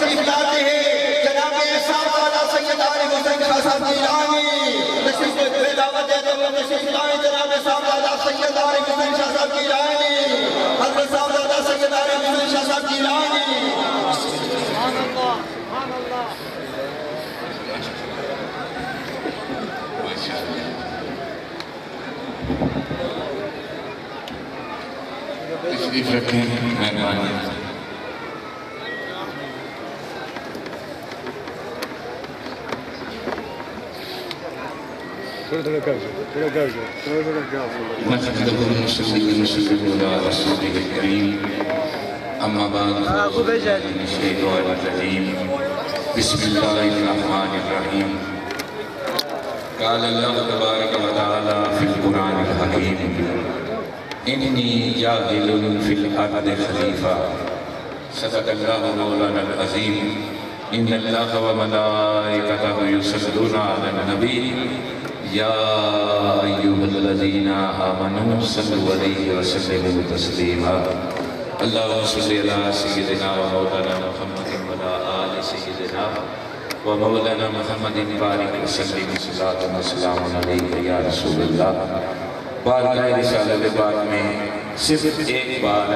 تشریف لاتے ہیں جناب صاحبزادہ سید عارف حسین شاہ صاحب گیلانی، تشریف بے دعوت دیتے ہوئے تشریف لائیں جناب صاحبزادہ سید عارف حسین شاہ صاحب گیلانی، حضرت صاحبزادہ سید عارف حسین شاہ صاحب گیلانی۔ سبحان اللہ سبحان اللہ۔ تشریف رکھیں مہربانی۔ نحمده ونصلي ونسلم على رسوله الكريم اما بعد من الشيطان الرجيم بسم الله الرحمن الرحيم قال الله تبارك وتعالى في القرآن الحكيم إني جاعل في الأرض خليفة صدق الله مولانا العظيم إن الله وملائكته يصلون على النبي يا أيها الذين آمنوا صلوا عليه وسلموا تسليما اللهم صل على سيدنا ومولانا محمد وعلى آل سيدنا ومولانا محمد بارك وسلم صلاة وسلام عليك يا رسول الله۔ بارگاہ رسالت پاک میں صرف ایک بار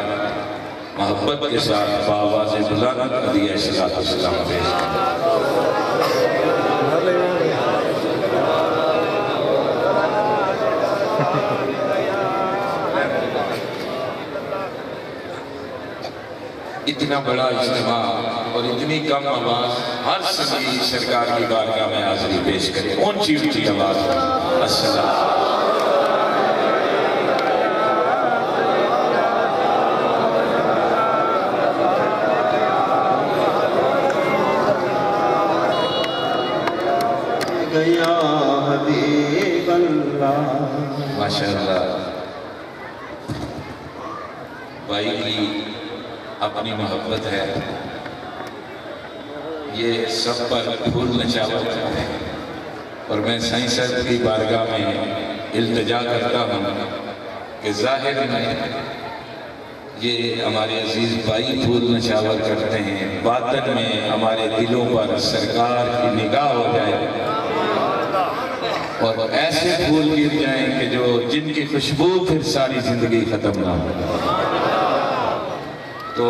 محبت کے ساتھ بآواز بلند علیہ السلام پیش اتنا بڑا اجتماع اور اتنی کم آواز، ہر سبھی سرکار کی بارگاہ میں حاضری پیش کرے اونچی اونچی آواز السلام۔ یا حبیب اللہ۔ ماشاءاللہ بھائی کی اپنی محبت ہے، یہ سب پر پھول نچاور ہے، اور میں سائیں صاحب کی بارگاہ میں التجا کرتا ہوں کہ ظاہر میں یہ ہمارے عزیز بھائی پھول نچاور کرتے ہیں، باطن میں ہمارے دلوں پر سرکار کی نگاہ ہو جائے اور ایسے پھول گر جائیں کہ جن کی خوشبو پھر ساری زندگی ختم نہ ہو۔ تو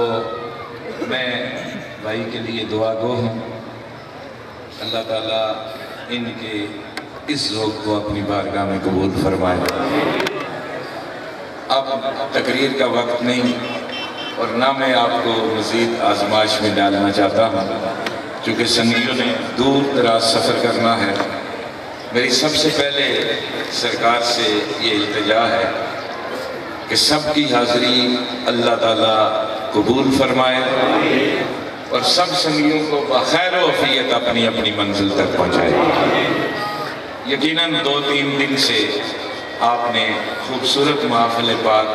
میں بھائی کے لیے دعا گو ہوں، اللہ تعالیٰ ان کے اس ذوق کو اپنی بارگاہ میں قبول فرمائے۔ اب تقریر کا وقت نہیں اور نہ میں آپ کو مزید آزمائش میں ڈالنا چاہتا ہوں، چونکہ سنگیوں نے دور دراز سفر کرنا ہے۔ میری سب سے پہلے سرکار سے یہ التجا ہے کہ سب کی حاضری اللہ تعالیٰ قبول فرمائے اور سب سنگیوں کو بخیر و عافیت اپنی اپنی منزل تک پہنچائے۔ یقیناً 2-3 دن سے آپ نے خوبصورت محافل پاک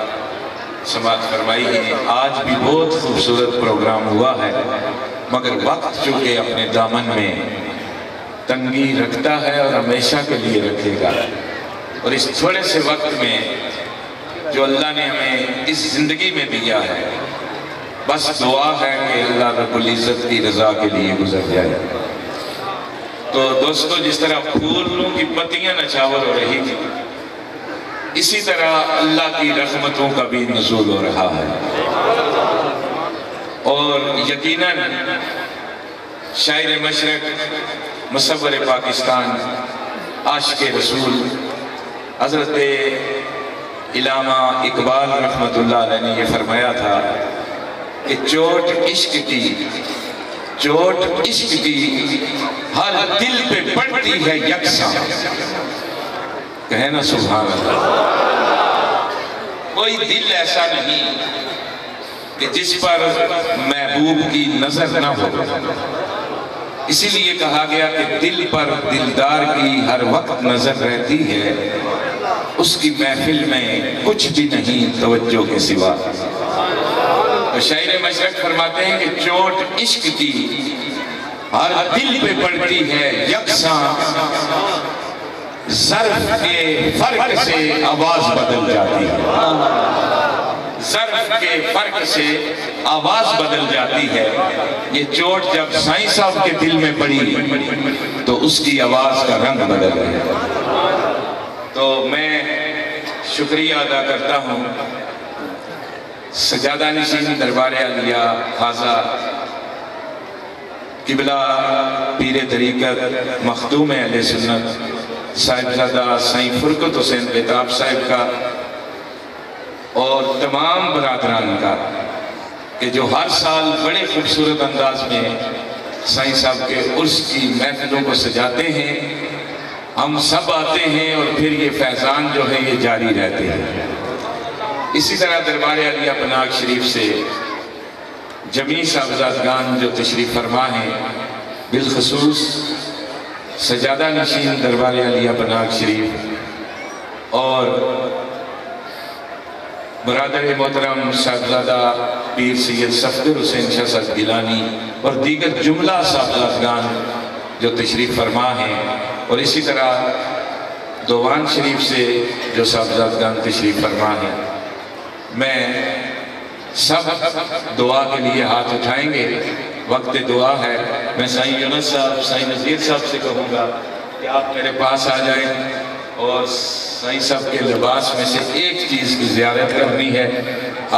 سماعت فرمائی ہے، آج بھی بہت خوبصورت پروگرام ہوا ہے، مگر وقت چونکہ اپنے دامن میں تنگی رکھتا ہے اور ہمیشہ کے لیے رکھے گا، اور اس تھوڑے سے وقت میں جو اللہ نے ہمیں اس زندگی میں دیا ہے، بس دعا ہے کہ اللہ رب العزت کی رضا کے لیے گزر جائے۔ تو دوستو، جس طرح پھولوں کی پتیاں نچاور ہو رہی تھی، اسی طرح اللہ کی رحمتوں کا بھی نزول ہو رہا ہے، اور یقیناً شاعر مشرق، مصور پاکستان، عاشق رسول حضرت علامہ اقبال رحمت اللہ علیہ نے یہ فرمایا تھا کہ چوٹ عشق کی ہر دل پہ پڑتی ہے یکساں، کہے نا سبحان اللہ۔ کوئی دل ایسا نہیں کہ جس پر محبوب کی نظر نہ ہو، اسی لیے کہا گیا کہ دل پر دلدار کی ہر وقت نظر رہتی ہے، اس کی محفل میں کچھ بھی نہیں توجہ کے سوا۔ تو شاعر مشرق فرماتے ہیں کہ چوٹ عشق کی ہر دل پہ پڑتی ہے یکساں، ظرف کے فرق سے آواز بدل جاتی ہے۔ ظرف کے فرق سے آواز بدل جاتی ہے. یہ چوٹ جب سائیں صاحب کے دل میں پڑی تو اس کی آواز کا رنگ بدل گیا. تو میں شکریہ ادا کرتا ہوں سجادہ نشین دربار عالیہ خواجہ قبلہ پیر طریقت مخدوم اہل سنت صاحبزادہ سائیں فرقت حسین بیتاب صاحب کا اور تمام برادران کا کہ جو ہر سال بڑے خوبصورت انداز میں سائیں صاحب کے عرس کی محفلوں کو سجاتے ہیں. ہم سب آتے ہیں اور پھر یہ فیضان جو ہے یہ جاری رہتے ہیں. اسی طرح دربار عالیہ پناگ شریف سے جمیع صاحبزادگان جو تشریف فرما ہیں، بالخصوص سجادہ نشین دربار عالیہ پناگ شریف اور برادر محترم صاحبزادہ پیر سید صفدر حسین شاہ صاحب گیلانی اور دیگر جملہ صاحبزادگان جو تشریف فرما ہیں، اور اسی طرح دوان شریف سے جو صاحبزادگان تشریف فرما ہیں. میں سب دعا کے لیے ہاتھ اٹھائیں گے، وقت دعا ہے. میں سائیں یونس صاحب سائیں نذیر صاحب سے کہوں گا کہ آپ میرے پاس آ جائیں اور سائیں صاحب کے لباس میں سے ایک چیز کی زیارت کرنی ہے.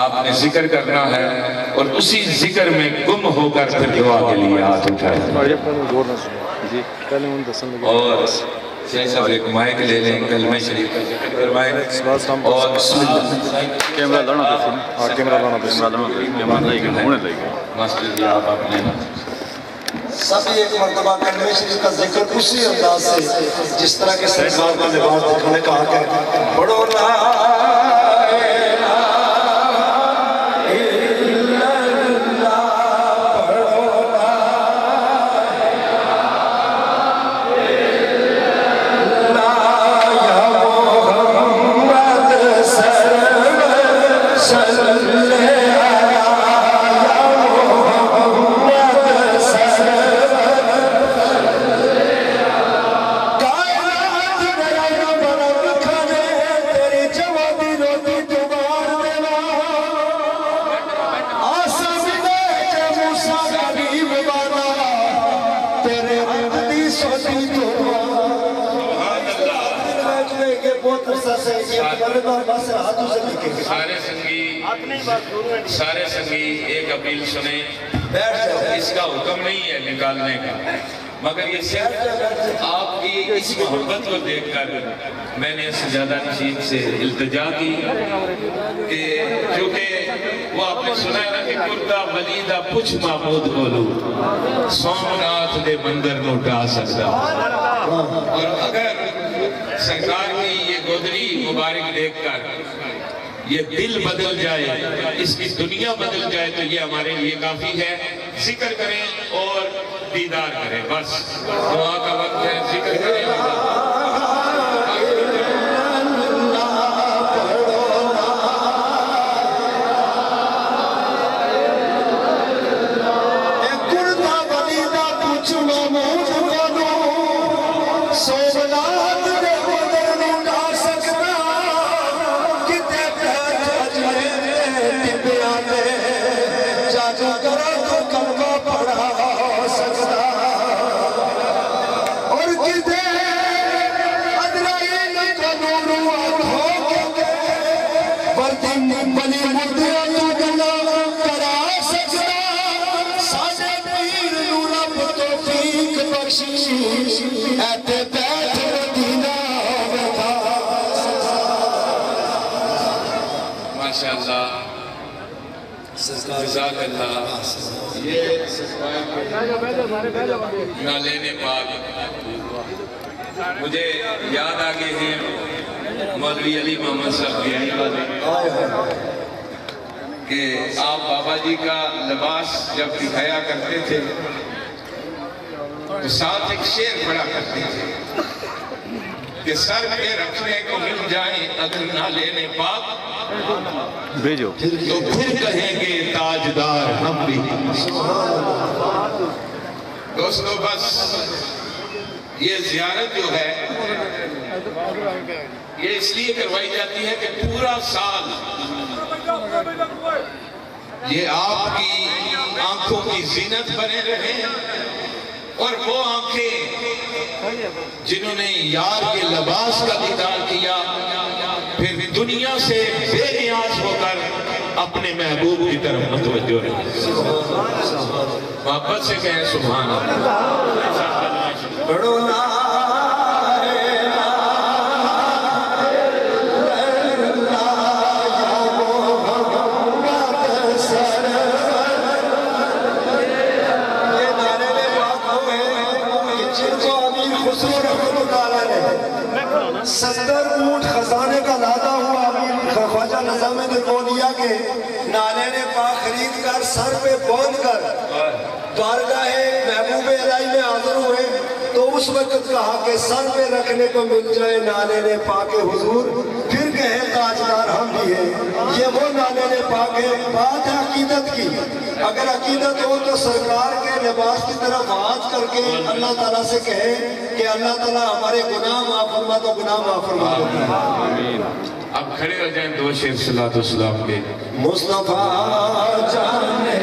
آپ نے ذکر کرنا ہے اور اسی ذکر میں گم ہو کر پھر دعا کے لیے ہاتھ اٹھائیں. اور سائیں صاحب ایک مائک لے لیں، کلمہ شریف کا ذکر کروائیں اور بسم اللہ. کیمرہ لانا ماسٹر جی آپ اپنے سب ایک مرتبہ کلمہ شریف کا ذکر اسی انداز سے جس طرح کے سرکار کا لباس دکھانے کہا کہ پڑھو لا الہ الا اللہ، پڑھو لا الہ یا محمد سرور صلی سارے سنگی ایک اپیل سنیں. اس کا حکم نہیں ہے نکالنے کا، مگر یہ صرف آپ کی اس محبت کو دیکھ کر میں نے سجادہ نشین سے التجا کی کہ کیونکہ وہ آپ نے سنا ہے نا کہ کردہ ولیدہ پچھ معبود بولو سومناتھ دے مندر کو اٹھا سکتا. اور اگر سرکار کی یہ گودری مبارک دیکھ کر یہ دل بدل جائے، اس کی دنیا بدل جائے تو یہ ہمارے لیے کافی ہے. ذکر کریں اور دیدار کریں، بس دعا کا وقت ہے. ذکر کریں جزاک اللہ. یہ نالین پاک مجھے یاد آگے ہیں مولوی علی محمد صاحب بیانی والے کہ آپ بابا جی کا لباس جب دکھایا کرتے تھے تو ساتھ ایک شعر پڑھا کرتے تھے کہ سر پہ رکھنے کو مل جائیں اگر نالین پاک بھیجو تو پھر کہیں گے تاجدار ہم بھی. دوستو بس یہ زیارت جو ہے یہ اس لیے کروائی جاتی ہے کہ پورا سال یہ آپ کی آنکھوں کی زینت بنے رہے اور وہ آنکھیں جنہوں نے یار کے لباس کا دیدار کیا پھر دنیا سے بے نیاز ہو کر اپنے محبوب کی طرف متوجہ رہے. محبت سے کہیں سبحان اللہ. پڑھو نا ستر اونٹ خزانے کا لادا ہوا امیر خواجہ نظام الدولیا کے نالے نے پاک خرید کر سر پہ بول کر بارگاہ محبوب الہی میں حاضر ہوئے تو اس وقت کہا کہ سر پہ رکھنے کو مل جائے نالے نے پاک حضور پھر کہے تاجدار ہم بھی ہیں. یہ وہ نالے نے پاک ہے. بات ہے عقیدت کی. اگر عقیدت ہو تو سرکار کے لباس کی طرف ہاتھ کر کے اللہ تعالیٰ سے کہے کہ اللہ تعالیٰ ہمارے گناہ معاف فرما تو گناہ معاف فرما دیتا ہے. اب کھڑے ہو جائیں دو شعر صلاۃ والسلام کے. مصطفیٰ جانے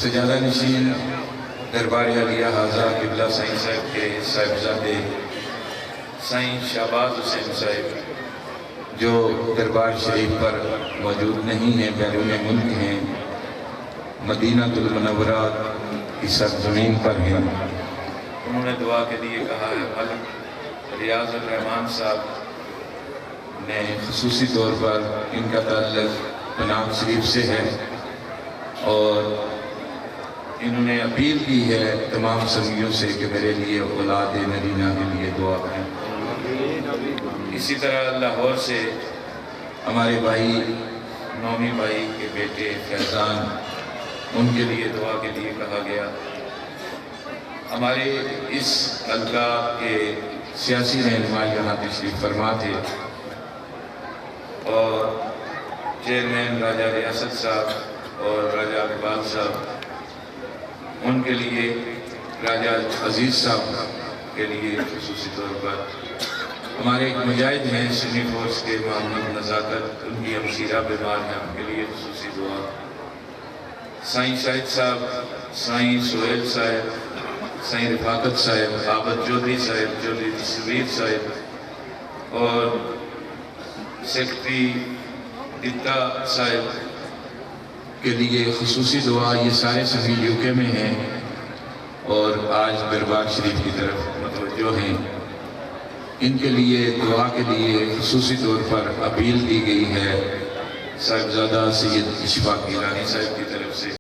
سجادہ نشین دربار علیہ حاضرہ قبلہ سائیں صاحب کے صاحبزادے سائیں شہباز حسین صاحب جو دربار شریف پر موجود نہیں ہیں، بیرون ملک ہیں، مدینہ المنورہ کی سرزمین پر ہیں. انہوں نے دعا کے لیے کہا ہے. ملک ریاض الرحمان صاحب نے خصوصی طور پر ان کا تعلق پناہ شریف سے ہے اور انہوں نے اپیل کی ہے تمام سنگیوں سے کہ میرے لیے اولاد نرینہ کے لیے دعا کریں۔ اسی طرح لاہور سے ہمارے بھائی نومی بھائی کے بیٹے فیضان، ان کے لیے دعا کے لیے کہا گیا۔ ہمارے اس حلقہ کے سیاسی رہنما یہاں تشریف فرما تھے اور چیئرمین راجہ ریاست صاحب اور راجہ اقبال صاحب، ان کے لیے راجہ عزیز صاحب کے لیے خصوصی طور پر ہمارے ایک مجاہد ہیں سنی فورس کے محمد نزاکت، ان کی ہمشیرہ بیمار ہیں، ان کے لیے خصوصی دعا۔ سائیں شاہد صاحب، سائیں سہیل صاحب، سائیں رفاقت صاحب، عابد چودھری صاحب، چودھری تصویر صاحب اور سیکرٹری دتا صاحب کے لیے خصوصی دعا۔ یہ سارے سبھی یو کے میں ہیں اور آج دربار شریف کی طرف متوجہ ہیں۔ ان کے لیے دعا کے لیے خصوصی طور پر اپیل کی گئی ہے صاحبزادہ سید اشفاق گیلانی صاحب کی طرف سے۔